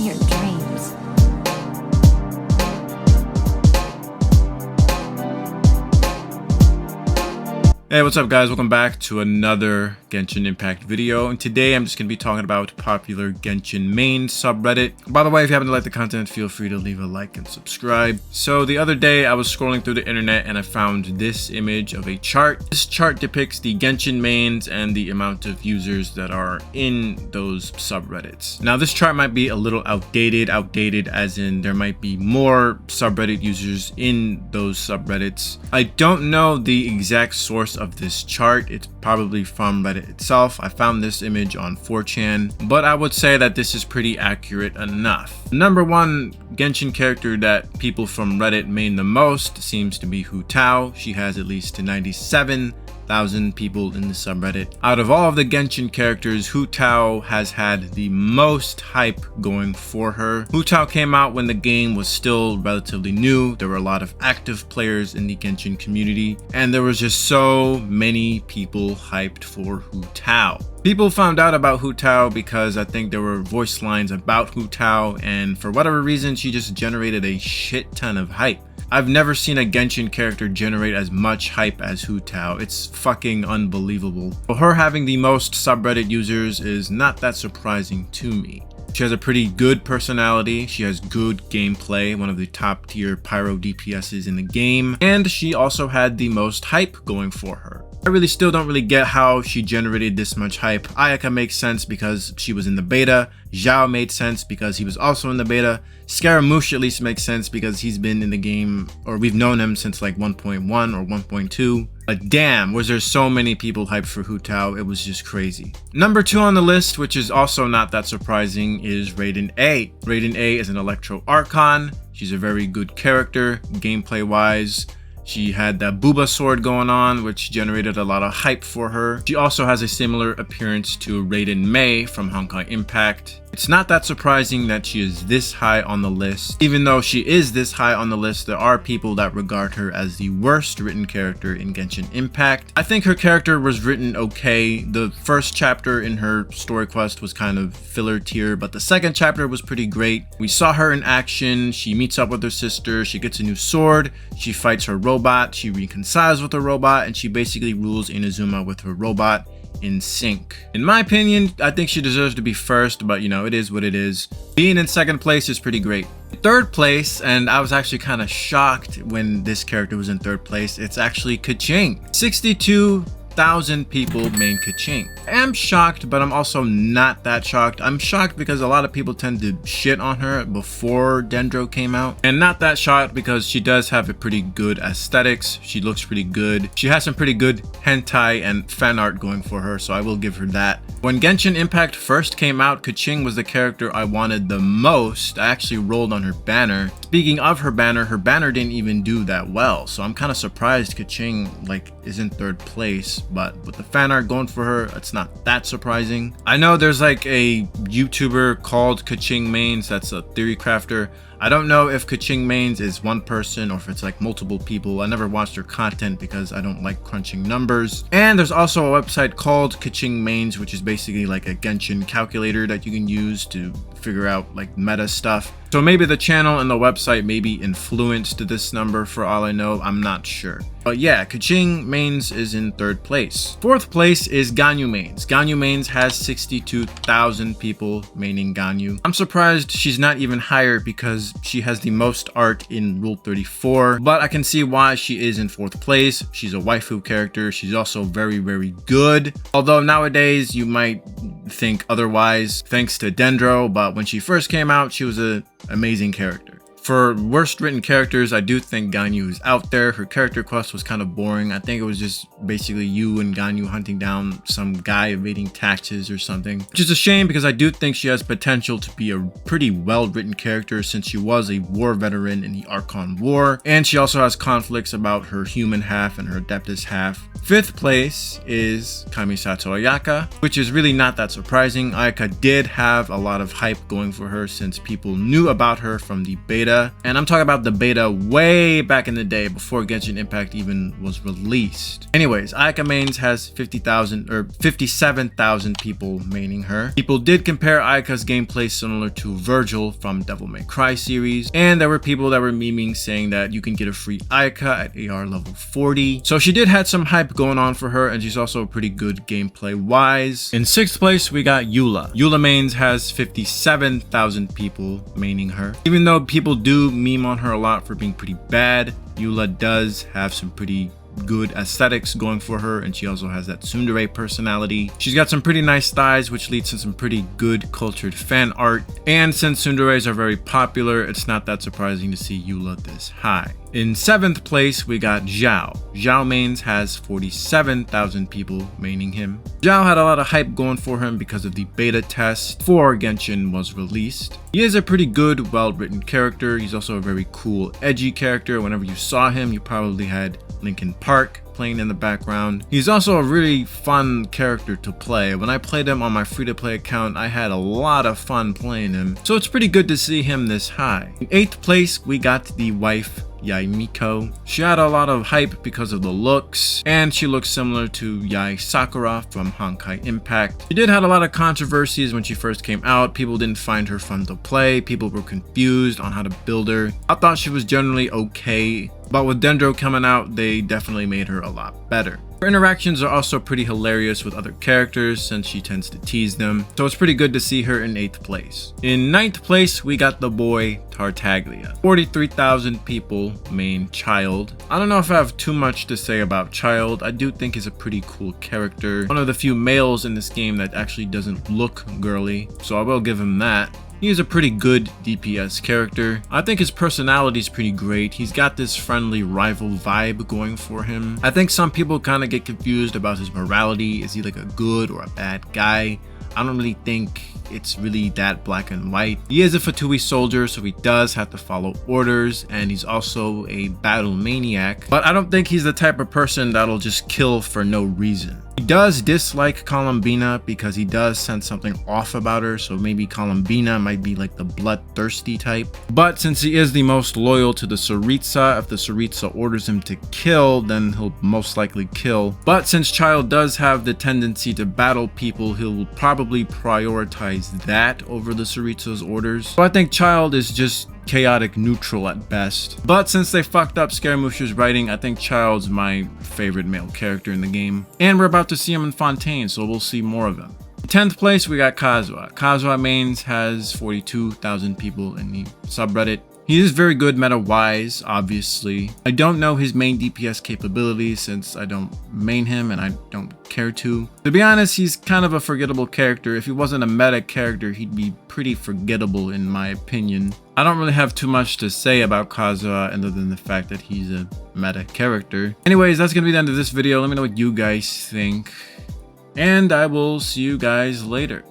your dreams. Hey, what's up guys? Welcome back to another Genshin Impact video, and today I'm just going to be talking about popular Genshin main subreddit. By the way, if you happen to like the content, feel free to leave a like and subscribe. So the other day I was scrolling through the internet and I found this image of a chart. This chart depicts the Genshin mains and the amount of users that are in those subreddits. Now this chart might be a little outdated as in there might be more subreddit users in those subreddits. I don't know the exact source of this chart. It's probably from Reddit itself. I found this image on 4chan, but I would say that this is pretty accurate enough. Number one Genshin character that people from Reddit main the most seems to be Hu Tao. She has at least 97,000 people in the subreddit. Out of all of the Genshin characters, Hu Tao has had the most hype going for her. Hu Tao came out when the game was still relatively new. There were a lot of active players in the Genshin community, and there was just so many people hyped for Hu Tao. People found out about Hu Tao because I think there were voice lines about Hu Tao, and for whatever reason, she just generated a shit ton of hype. I've never seen a Genshin character generate as much hype as Hu Tao. It's fucking unbelievable. But her having the most subreddit users is not that surprising to me. She has a pretty good personality, she has good gameplay, one of the top tier pyro DPSs in the game, and she also had the most hype going for her. I still don't really get how she generated this much hype. Ayaka makes sense because she was in the beta. Xiao made sense because he was also in the beta. Scaramouche at least makes sense because he's been in the game, or we've known him since like 1.1 or 1.2. But damn, was there so many people hyped for Hu Tao, it was just crazy. Number 2 on the list, which is also not that surprising, is Raiden A. Raiden A is an Electro Archon. She's a very good character, gameplay wise. She had that Booba sword going on, which generated a lot of hype for her. She also has a similar appearance to Raiden Mei from Genshin Impact. It's not that surprising that she is this high on the list. Even though she is this high on the list, there are people that regard her as the worst written character in Genshin Impact. I think her character was written okay. The first chapter in her story quest was kind of filler tier, but the second chapter was pretty great. We saw her in action. She meets up with her sister. She gets a new sword. She fights her robot. She reconciles with her robot, and she basically rules Inazuma with her robot in sync. In my opinion, I think she deserves to be first, but you know, it is what it is. Being in second place is pretty great. Third place, and I was actually kind of shocked when this character was in third place, it's actually Keqing. 62,000 people main Keqing. I am shocked, but I'm also not that shocked. I'm shocked because a lot of people tend to shit on her before Dendro came out, and not that shocked because she does have a pretty good aesthetics. She looks pretty good. She has some pretty good hentai and fan art going for her, so I will give her that. When Genshin Impact first came out, Keqing was the character I wanted the most. I actually rolled on her banner. Speaking of her banner didn't even do that well, so I'm kind of surprised Keqing like is in third place, but with the fan art going for her, it's not that surprising. I know there's like a YouTuber called Keqing Mains that's a theory crafter. I don't know if Keqing Mains is one person or if it's like multiple people. I never watched her content because I don't like crunching numbers. And there's also a website called Keqing Mains, which is basically like a Genshin calculator that you can use to figure out like meta stuff. So maybe the channel and the website maybe influenced this number for all I know, I'm not sure. But yeah, Keqing Mains is in third place. Fourth place is Ganyu Mains. Ganyu Mains has 62,000 people maining Ganyu. I'm surprised she's not even higher because she has the most art in Rule 34, but I can see why she is in fourth place. She's a waifu character. She's also very, very good. Although nowadays you might think otherwise thanks to Dendro, but when she first came out, she was an amazing character. For worst written characters, I do think Ganyu is out there. Her character quest was kind of boring. I think it was just basically you and Ganyu hunting down some guy evading taxes or something. Which is a shame because I do think she has potential to be a pretty well-written character since she was a war veteran in the Archon War. And she also has conflicts about her human half and her Adeptus half. Fifth place is Kamisato Ayaka, which is really not that surprising. Ayaka did have a lot of hype going for her since people knew about her from the beta. beta, and I'm talking about the beta way back in the day before Genshin Impact even was released. Anyways, Ayaka mains has 50,000 or 57,000 people maining her. People did compare Ayaka's gameplay similar to Virgil from Devil May Cry series, and there were people that were memeing saying that you can get a free Ayaka at AR level 40. So she did have some hype going on for her, and she's also pretty good gameplay wise. In 6th place, we got Eula. Eula mains has 57,000 people maining her. Even though people do meme on her a lot for being pretty bad, Eula does have some pretty good aesthetics going for her, and she also has that tsundere personality. She's got some pretty nice thighs, which leads to some pretty good cultured fan art, and since tsunderes are very popular, it's not that surprising to see Eula this high. In 7th place, we got Xiao. Xiao mains has 47,000 people maining him. Xiao had a lot of hype going for him because of the beta test before Genshin was released. He is a pretty good, well-written character. He's also a very cool, edgy character. Whenever you saw him, you probably had Linkin Park playing in the background. He's also a really fun character to play. When I played him on my free-to-play account, I had a lot of fun playing him. So it's pretty good to see him this high. In 8th place, we got the wife, Yae Miko. She had a lot of hype because of the looks, and she looks similar to Yae Sakura from Genshin Impact. She did have a lot of controversies when she first came out. People didn't find her fun to play. People were confused on how to build her. I thought she was generally okay, but with Dendro coming out, they definitely made her a lot better. Her interactions are also pretty hilarious with other characters since she tends to tease them, so it's pretty good to see her in 8th place. In 9th place, we got the boy Tartaglia. 43,000 people main Child. I don't know if I have too much to say about Child. I do think he's a pretty cool character. One of the few males in this game that actually doesn't look girly, so I will give him that. He is a pretty good DPS character. I think his personality is pretty great. He's got this friendly rival vibe going for him. I think some people kind of get confused about his morality. Is he like a good or a bad guy? I don't really think it's really that black and white. He is a Fatui soldier, so he does have to follow orders, and he's also a battle maniac, but I don't think he's the type of person that'll just kill for no reason. He does dislike Columbina because he does sense something off about her, so maybe Columbina might be like the bloodthirsty type. But since he is the most loyal to the Tsaritsa, if the Tsaritsa orders him to kill, then he'll most likely kill. But since Child does have the tendency to battle people, he'll probably prioritize that over the Tsaritsa's orders. So I think Child is just chaotic neutral at best. But since they fucked up Scaramucci's writing, I think Child's my favorite male character in the game. And we're about to see him in Fontaine, so we'll see more of him. In 10th place, we got Kazuha. Kazuha mains has 42,000 people in the subreddit. He is very good meta-wise, obviously. I don't know his main DPS capabilities since I don't main him and I don't care to. To be honest, he's kind of a forgettable character. If he wasn't a meta character, he'd be pretty forgettable in my opinion. I don't really have too much to say about Kazuha other than the fact that he's a meta character. Anyways, that's gonna be the end of this video. Let me know what you guys think, and I will see you guys later.